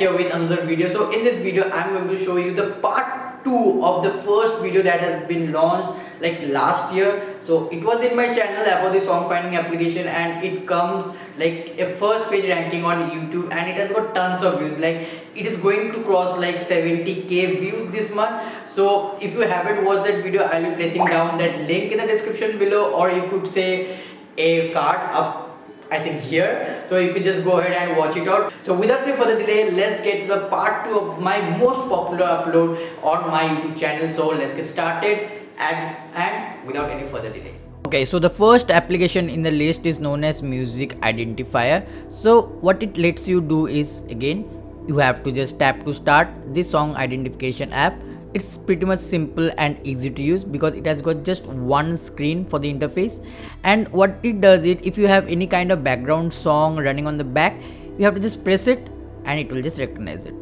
here with another video. So in this video I'm going to show you the part 2 of the first video that has been launched like last year. So it was in my channel about the song finding application, and it comes like a first page ranking on YouTube, and it has got tons of views. Like it is going to cross like 70k views this month. So if you haven't watched that video, I'll be placing down that link in the description below, or you could say a card up I think here, so you could just go ahead and watch it out. So without any further delay, let's get to the part 2 of my most popular upload on my YouTube channel. So let's get started and without any further delay. Okay, so the first application in the list is known as Music Identifier. So what it lets you do is, again, you have to just tap to start this song identification app. It's pretty much simple and easy to use because it has got just one screen for the interface. And what it does is, if you have any kind of background song running on the back, you have to just press it and it will just recognize it.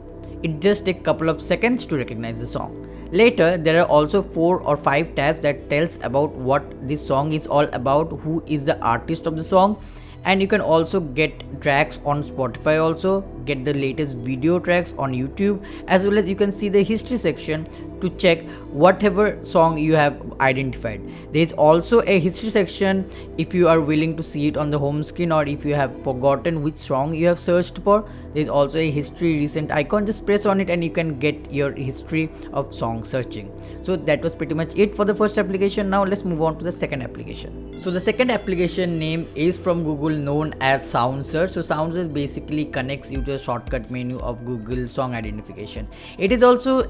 It just takes a couple of seconds to recognize the song. Later, there are also 4 or 5 tabs that tells about what this song is all about, who is the artist of the song, and you can also get tracks on Spotify, also get the latest video tracks on YouTube, as well as you can see the history section to check whatever song you have identified. There is also a history section if you are willing to see it on the home screen, or if you have forgotten which song you have searched for. There is also a history recent icon. Just press on it and you can get your history of song searching. So that was pretty much it for the first application. Now let's move on to the second application. So the second application name is from Google, known as SoundSir. So SoundSir basically connects you to a shortcut menu of Google song identification. It is also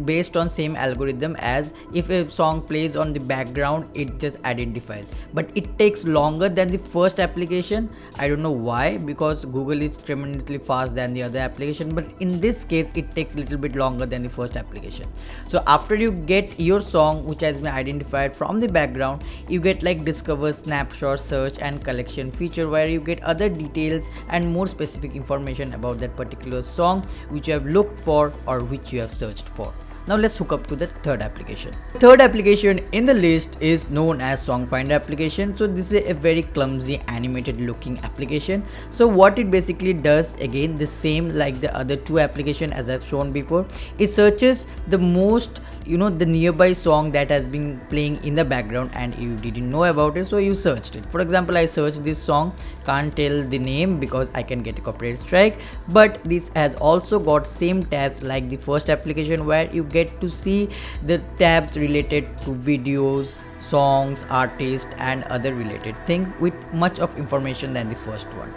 based on same algorithm as if a song plays on the background, it just identifies, but it takes longer than the first application. I don't know why, because Google is tremendously fast than the other application, but in this case it takes a little bit longer than the first application. So after you get your song which has been identified from the background, you get like discover, snapshot, search and collection feature, where you get other details and more specific information about that particular song which you have looked for or which you have searched for. Now let's hook up to the third application. Third application in the list is known as Song Finder application. So this is a very clumsy animated looking application. So what it basically does, again the same like the other two applications as I've shown before, it searches the most, the nearby song that has been playing in the background and you didn't know about it, so you searched it. For example, I searched this song, can't tell the name because I can get a copyright strike, but this has also got same tabs like the first application, where you get to see the tabs related to videos, songs, artists and other related thing with much of information than the first one.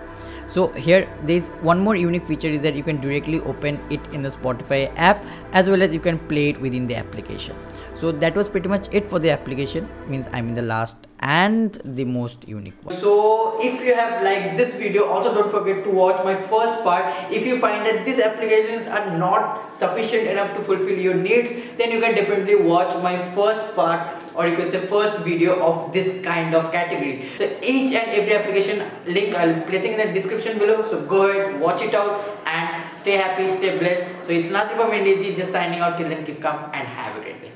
So here there's one more unique feature, is that you can directly open it in the Spotify app, as well as you can play it within the application. So that was pretty much it for the application. Means I'm in the last and the most unique one. So if you have liked this video, also don't forget to watch my first part. If you find that these applications are not sufficient enough to fulfill your needs, then you can definitely watch my first part, or you can say first video of this kind of category. So each and every application link I'll be placing in the description below, so go ahead, watch it out and stay happy, stay blessed. So it's nothing from India, just signing out. Till then, keep calm and have a great day.